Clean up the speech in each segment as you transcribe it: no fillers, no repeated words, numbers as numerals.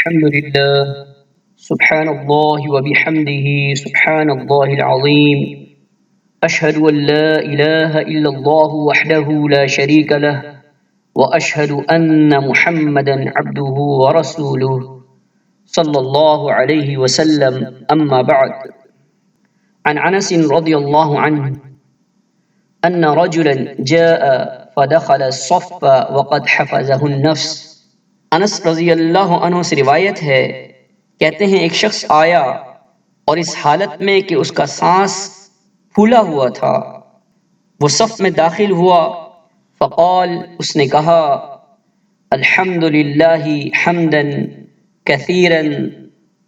الحمد لله سبحان الله وبحمده سبحان الله العظيم أشهد أن لا إله إلا الله وحده لا شريك له وأشهد أن محمدا عبده ورسوله صلى الله عليه وسلم أما بعد عن أنس رضي الله عنه أن رجلا جاء فدخل الصف وقد حفظه النفس۔ انس رضی اللہ عنہ سے روایت ہے، کہتے ہیں ایک شخص آیا اور اس حالت میں کہ اس کا سانس پھولا ہوا تھا، وہ صف میں داخل ہوا، فقال، اس نے کہا، الحمد للہ حمدا کثیرا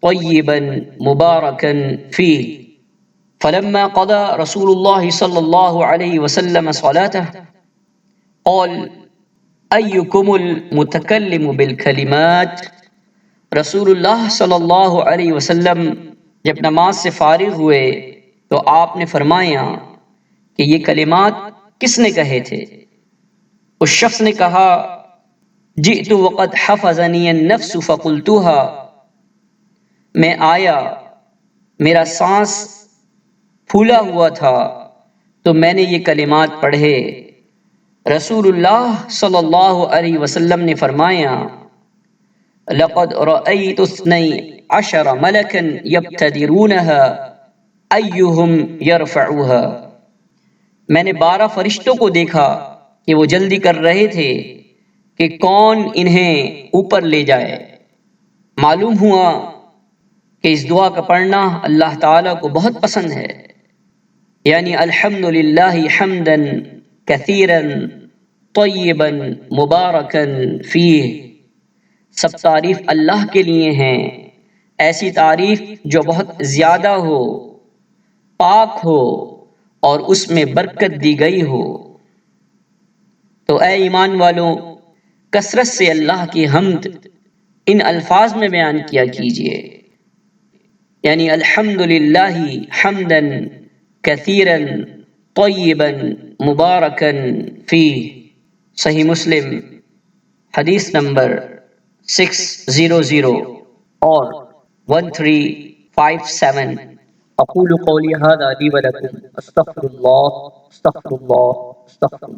طیبا مبارکا فیہ۔ فلما قضى رسول الله صلى الله عليه وسلم صلاته قال ایکم المتکلم بالکلمات۔ رسول اللہ صلی اللہ علیہ وسلم جب نماز سے فارغ ہوئے تو آپ نے فرمایا کہ یہ کلمات کس نے کہے تھے؟ اس شخص نے کہا، جئت وقد حفظنی النفس فقلتها، میں آیا، میرا سانس پھولا ہوا تھا تو میں نے یہ کلمات پڑھے۔ رسول اللہ صلی اللہ علیہ وسلم نے فرمایا، لقد رأيت 12 ملكا يبتدرونها أيهم يرفعها۔ میں نے 12 فرشتوں کو دیکھا کہ وہ جلدی کر رہے تھے کہ کون انہیں اوپر لے جائے۔ معلوم ہوا کہ اس دعا کا پڑھنا اللہ تعالیٰ کو بہت پسند ہے، یعنی الحمد للہ حمدا کثیرا طیبا مبارکا فیہ، سب تعریف اللہ کے لیے ہیں، ایسی تعریف جو بہت زیادہ ہو، پاک ہو اور اس میں برکت دی گئی ہو۔ تو اے ایمان والوں، کثرت سے اللہ کی حمد ان الفاظ میں بیان کیا کیجیے، یعنی الحمد للہ حمدا کثیرا طیبا مبارکا فیہ۔ صحیح مسلم حدیث نمبر 600 اور 1357۔ اقول قولی ھذا لی ولکم استغفر اللہ استغفر اللہ استغفر اللہ۔